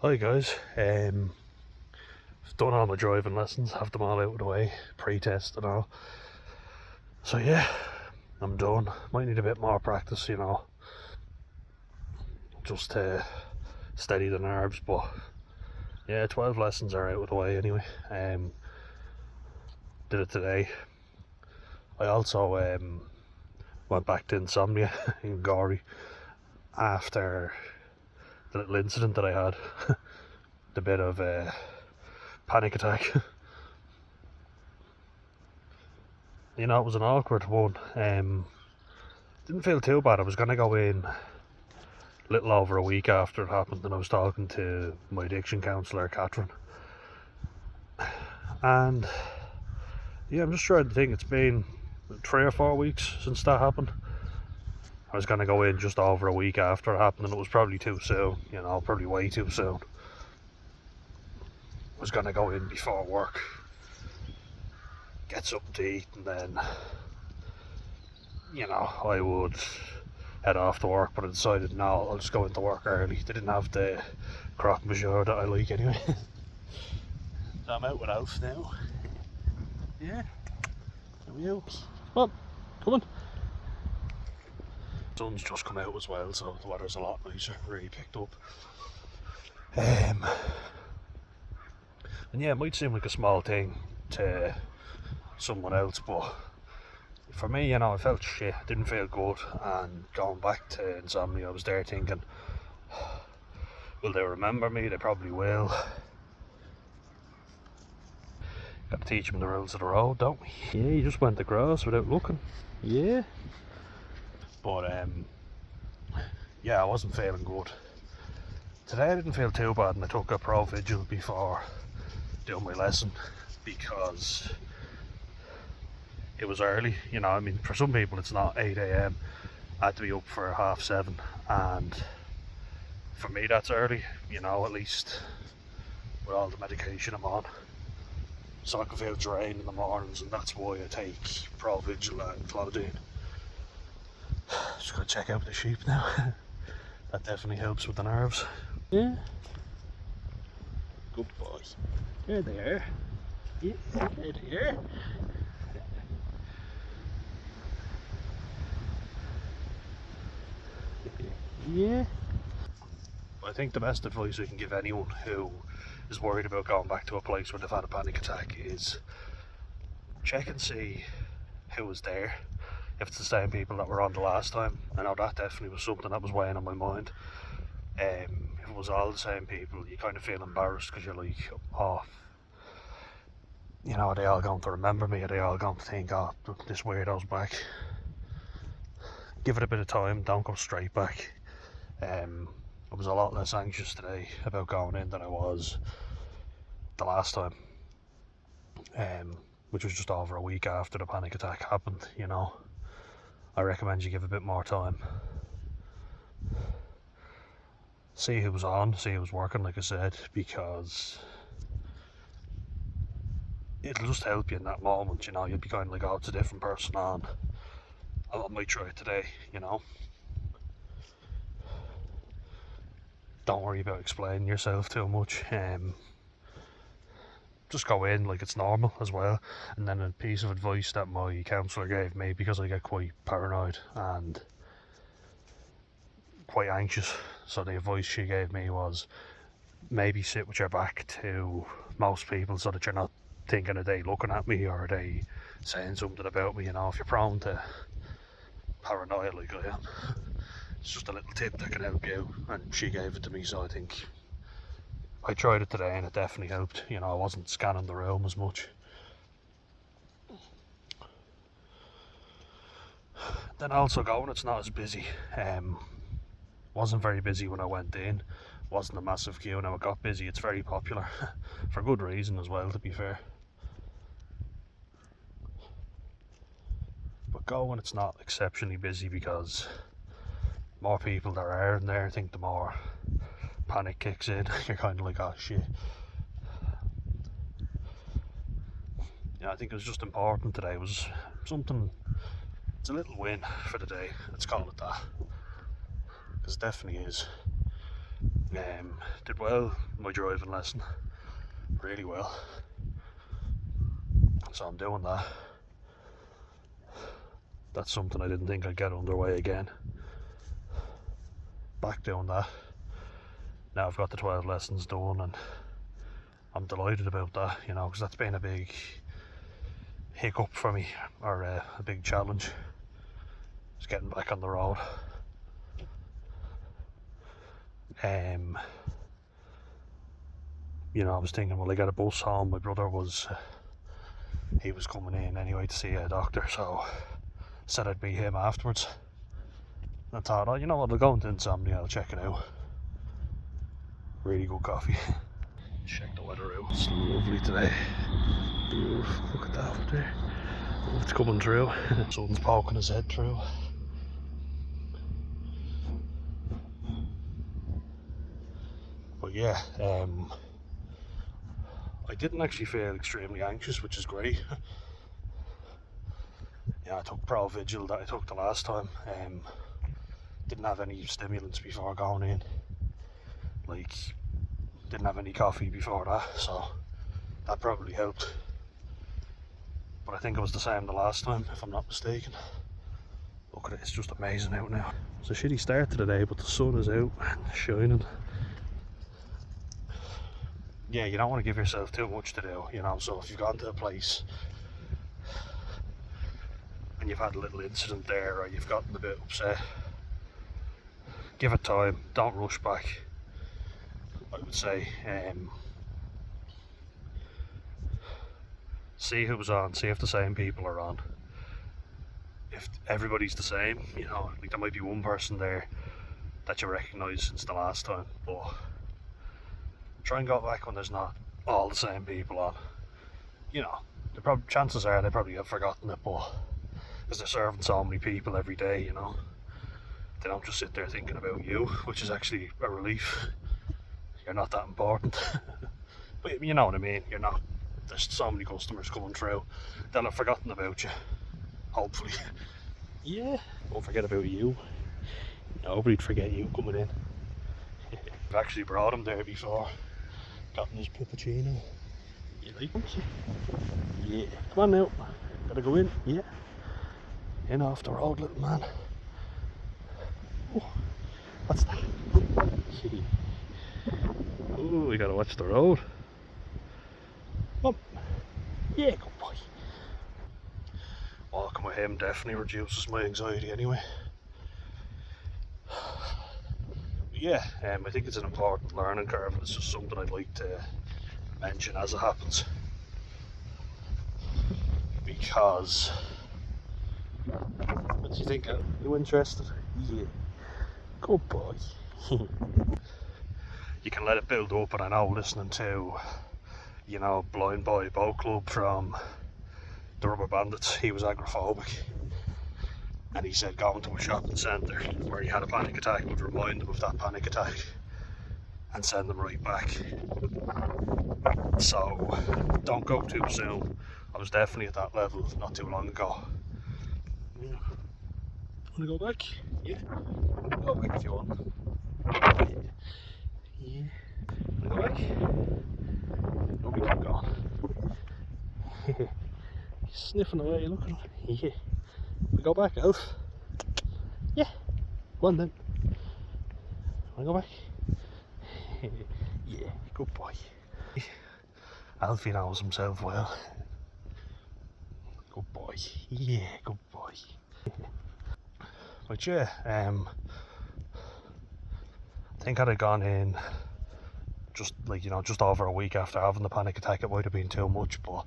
Hi guys, I've done all my driving lessons, have them all out of the way, pre-test and all. So yeah, I'm done. Might need a bit more practice, just to steady the nerves, but yeah, 12 lessons are out of the way anyway. Did it today. I also went back to Insomnia in Gory after the little incident that I had. The bit of a panic attack. It was an awkward one. Didn't feel too bad. I was going to go in a little over a week after it happened, and I was talking to my addiction counsellor, Catherine. And yeah, I'm just trying to think, it's been 3 or 4 weeks since that happened. I was going to go in just over a week after it happened, and it was probably too soon, probably way too soon. I was going to go in before work, get something to eat, and then, I would head off to work, but I decided, no, I'll just go into work early. They didn't have the croque monsieur that I like anyway. So I'm out with Alf now. Yeah, there we go. Well, come on. Sun's just come out as well, so the weather's a lot nicer, really picked up. And yeah, it might seem like a small thing to someone else, but for me, I felt shit, didn't feel good, and going back to Insomnia, I was there thinking, will they remember me? They probably will. Got to teach them the rules of the road, don't we? Yeah, you just went across without looking. Yeah. But yeah, I wasn't feeling good. Today I didn't feel too bad, and I took a pro vigil before doing my lesson because it was early. For some people it's not 8 AM. I had to be up for 7:30, and for me that's early, at least with all the medication I'm on, so I can feel drained in the mornings, and that's why I take pro vigil and clonidine. Just gotta check out the sheep now. That definitely helps with the nerves. Yeah. Good boy. There they are. Yeah, there they are. Yeah. I think the best advice I can give anyone who is worried about going back to a place where they've had a panic attack is check and see who was there. If it's the same people that were on the last time. I know that definitely was something that was weighing on my mind. If it was all the same people, you kind of feel embarrassed because you're like, oh, are they all going to remember me? Are they all going to think, oh, this weirdo's back? Give it a bit of time, don't go straight back. I was a lot less anxious today about going in than I was the last time, which was just over a week after the panic attack happened. I recommend you give a bit more time. See who was on, see who was working, like I said, because it'll just help you in that moment. You'll be kind of like, oh, it's a different person on. I might try it today. Don't worry about explaining yourself too much. Just go in like it's normal as well. And then a piece of advice that my counsellor gave me, because I get quite paranoid and quite anxious, so the advice she gave me was maybe sit with your back to most people so that you're not thinking, are they looking at me or are they saying something about me? If you're prone to paranoia like I am, it's just a little tip that can help you, and she gave it to me, so I think I tried it today and it definitely helped. I wasn't scanning the room as much. Then also going, it's not as busy. Wasn't very busy when I went in. Wasn't a massive queue. Now it got busy. It's very popular for good reason as well, to be fair. But going, it's not exceptionally busy because more people there are in there. I think the more panic kicks in, you're kind of like, oh shit. I think it was just important today. It was something, it's a little win for the day, let's call it that, because it definitely is. Did well in my driving lesson, really well. So I'm doing that. That's something I didn't think I'd get underway again. Back doing that. Now I've got the 12 lessons done, and I'm delighted about that, you know, because that's been a big hiccup for me, or a big challenge. Just getting back on the road. You know, I was thinking, well, I got a bus home. My brother was, he was coming in anyway to see a doctor, so said I'd meet him afterwards. And I thought, oh, you know what, I'll go into Insomnia, I'll check it out. Really good coffee. Check the weather out. It's lovely today. Beautiful. Look at that up there. Oh, it's coming through. Sun's poking his head through. But yeah, I didn't actually feel extremely anxious, which is great. Yeah, I took Pro-Vigil that I took the last time. Didn't have any stimulants before going in. Like, didn't have any coffee before that, so that probably helped. But I think it was the same the last time, if I'm not mistaken. Look at it, it's just amazing out now. It's a shitty start to the day, but the sun is out and shining. Yeah, you don't want to give yourself too much to do, you know, so if you've gone to a place and you've had a little incident there, or you've gotten a bit upset, give it time, don't rush back, I would say. See who's on, see if the same people are on. If everybody's the same, you know, like there might be one person there that you recognise since the last time, but try and go back when there's not all the same people on. You know, chances are they probably have forgotten it, but because they're serving so many people every day, you know, they don't just sit there thinking about you, which is actually a relief. You're not that important. But you know what I mean, you're not. There's so many customers coming through, they'll have forgotten about you, hopefully. Yeah, don't forget about you. Nobody'd forget you coming in. I've actually brought him there before. Gotten his puppuccino. You like him? Yeah. Come on now. Gotta go in. Yeah. In off the road, little man. Oh, what's that? Oh, we gotta watch the road. Come on. Yeah, good boy. Walking with him definitely reduces my anxiety anyway. Yeah, I think it's an important learning curve. It's just something I'd like to mention as it happens, because what do you think? Are you interested? Yeah, good boy. You can let it build up, and I know listening to, you know, Blindboy Boatclub from the Rubber Bandits, he was agoraphobic. And he said going to a shopping centre where he had a panic attack would remind him of that panic attack and send them right back. So don't go too soon. I was definitely at that level not too long ago. Yeah. Wanna go back? Yeah. Go back if you want. Yeah. Wanna go back? No, we keep going. He's sniffing away, look at him. Yeah. We go back, Elf? Yeah. Come on then. Wanna go back? Yeah, good boy. Alfie knows himself well. Good boy. Yeah, good boy. But yeah, I think had I gone in just like, you know, just over a week after having the panic attack, it might have been too much, but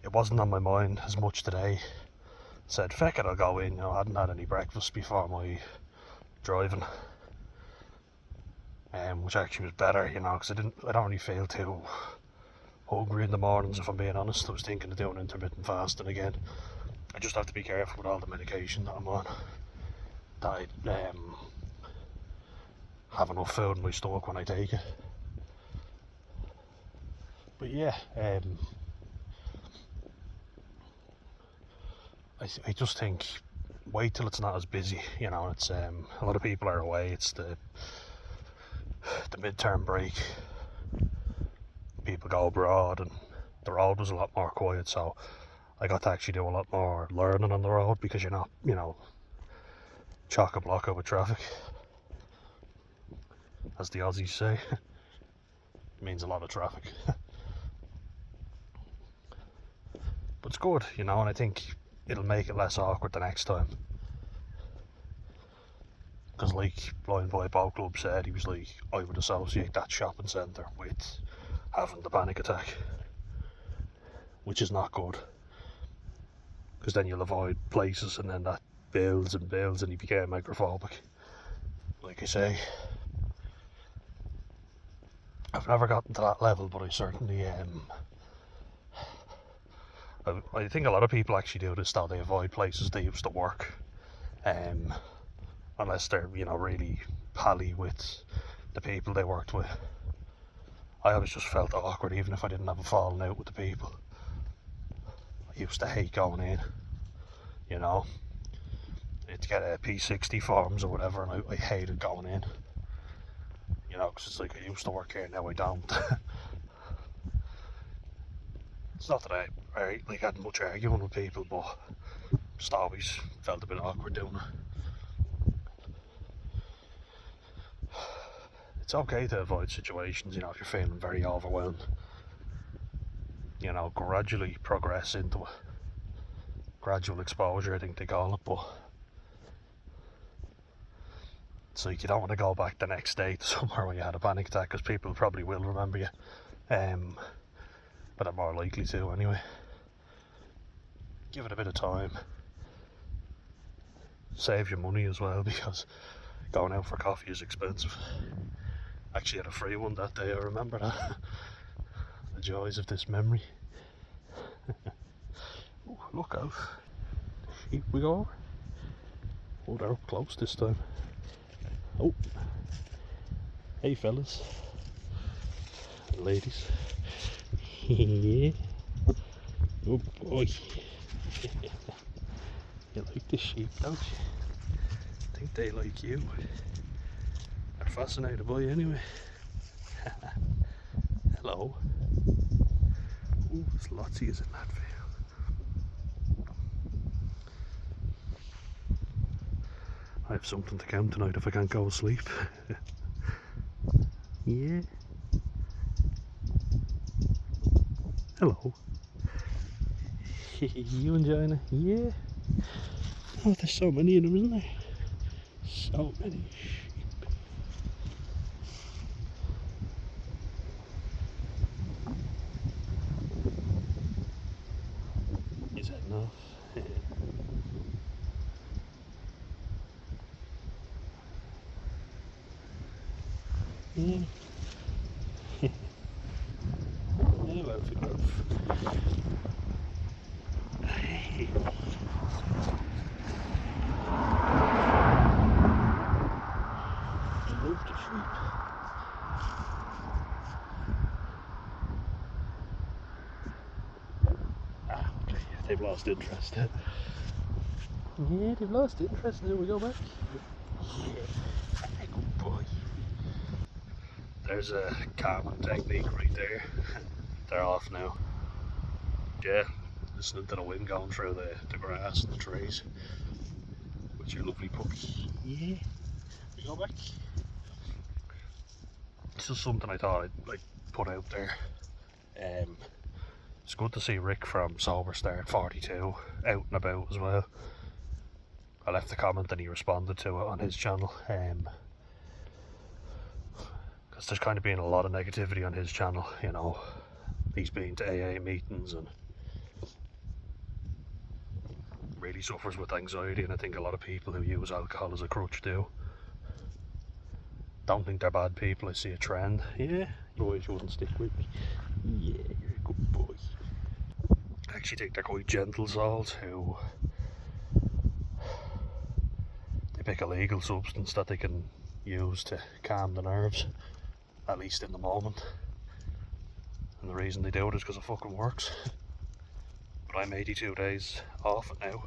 it wasn't on my mind as much today. Said, feck it, I'll go in. You know, I hadn't had any breakfast before my driving, which actually was better, you know, because I don't really feel too hungry in the mornings, if I'm being honest. I was thinking of doing intermittent fasting again. I just have to be careful with all the medication that I'm on, that I have enough food in my stomach when I take it. But yeah, I just think wait till it's not as busy, you know. It's a lot of people are away. It's the the midterm break, people go abroad and the road was a lot more quiet, so I got to actually do a lot more learning on the road because you're not, you know, chock-a-block with traffic, as the Aussies say. It means a lot of traffic. But it's good, you know, and I think it'll make it less awkward the next time. Because like Blindboy Boatclub said, he was like, I would associate that shopping centre with having the panic attack, which is not good, because then you'll avoid places and then that builds and builds and you become agoraphobic. Like I say, I've never gotten to that level, but I certainly I think a lot of people actually do this though. They avoid places they used to work, unless they're, you know, really pally with the people they worked with. I always just felt awkward even if I didn't have a falling out with the people. I used to hate going in, you know. To get a P60 forms or whatever, and I hated going in, you know, because it's like I used to work here, now I don't. It's not that I like had much arguing with people, but just always felt a bit awkward doing it. It's okay to avoid situations, you know, if you're feeling very overwhelmed. You know, gradually progress into it. Gradual exposure, I think they call it, but it's like you don't want to go back the next day to somewhere where you had a panic attack, because people probably will remember you, but are more likely to anyway. Give it a bit of time. Save your money as well, because going out for coffee is expensive. Actually had a free one that day, I remember that. The joys of this memory. Ooh, look out. The sheep we go over. Oh, they're up close this time. Oh, hey fellas, ladies. Yeah. Oh boy. You like the sheep, don't you? I think they like you. They're fascinated by you anyway. Hello. Ooh, there's lots of you in that video. I have something to count tonight if I can't go to sleep. Yeah. Hello. You enjoying it? Yeah. Oh, there's so many of them, isn't there? So many sheep. Is that enough? Yeah. Yeah. Yeah, well, if it goes. Hey. I love the sheep. Ah, okay, they've lost interest. Yeah, they've lost interest. Now we go back. Yeah, good boy. There's a calming technique right there. They're off now. Yeah, listening to the wind going through the grass and the trees. With your lovely puppy. Yeah, we go back. It's just something I thought I'd put out there. It's good to see Rick from Sober Start 42 out and about as well. I left a comment and he responded to it on his channel. Because there's kind of been a lot of negativity on his channel, you know. He's been to AA meetings and really suffers with anxiety, and I think a lot of people who use alcohol as a crutch do. Don't think they're bad people, I see a trend. Yeah, otherwise you wouldn't stick with me. Yeah, you're a good boy. I actually think they're quite gentle souls who they pick a legal substance that they can use to calm the nerves, at least in the moment. And the reason they do it is because it fucking works. But I'm 82 days off it now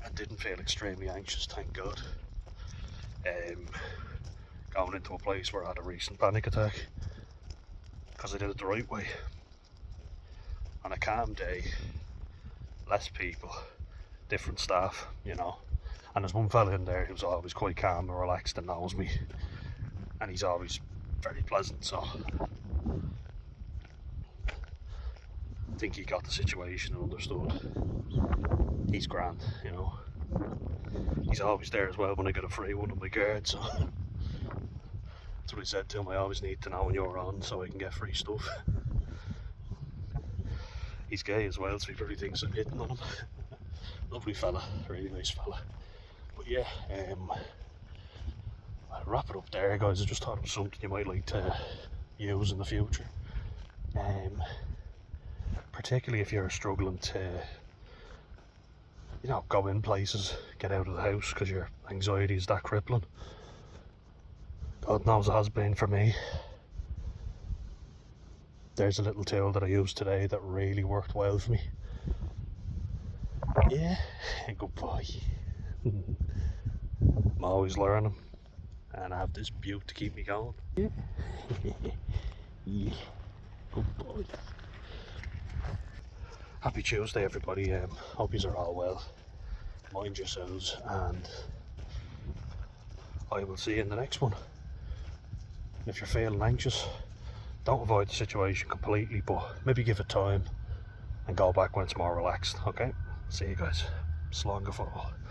and didn't feel extremely anxious, thank God. going into a place where I had a recent panic attack because I did it the right way. On a calm day, less people, different staff, you know. And there's one fella in there who's always quite calm and relaxed and knows me, and he's always very pleasant, so I think he got the situation and understood. He's grand, you know. He's always there as well when I get a free one on my card, so that's what I said to him. I always need to know when you're on so I can get free stuff. He's gay as well, so he probably thinks I'm hitting on him. Lovely fella, really nice fella. But yeah, I'll wrap it up there, guys. I just thought it was something you might like to use in the future. Particularly if you're struggling to, you know, go in places, get out of the house because your anxiety is that crippling. God knows it has been for me. There's a little tool that I used today that really worked well for me. Yeah, good boy. I'm always learning, and I have this beaut to keep me going. Yeah, yeah, good boy. Happy Tuesday, everybody. Hope yous are all well. Mind yourselves, and I will see you in the next one. If you're feeling anxious, don't avoid the situation completely, but maybe give it time and go back when it's more relaxed. Okay? See you guys. Slán go fótball.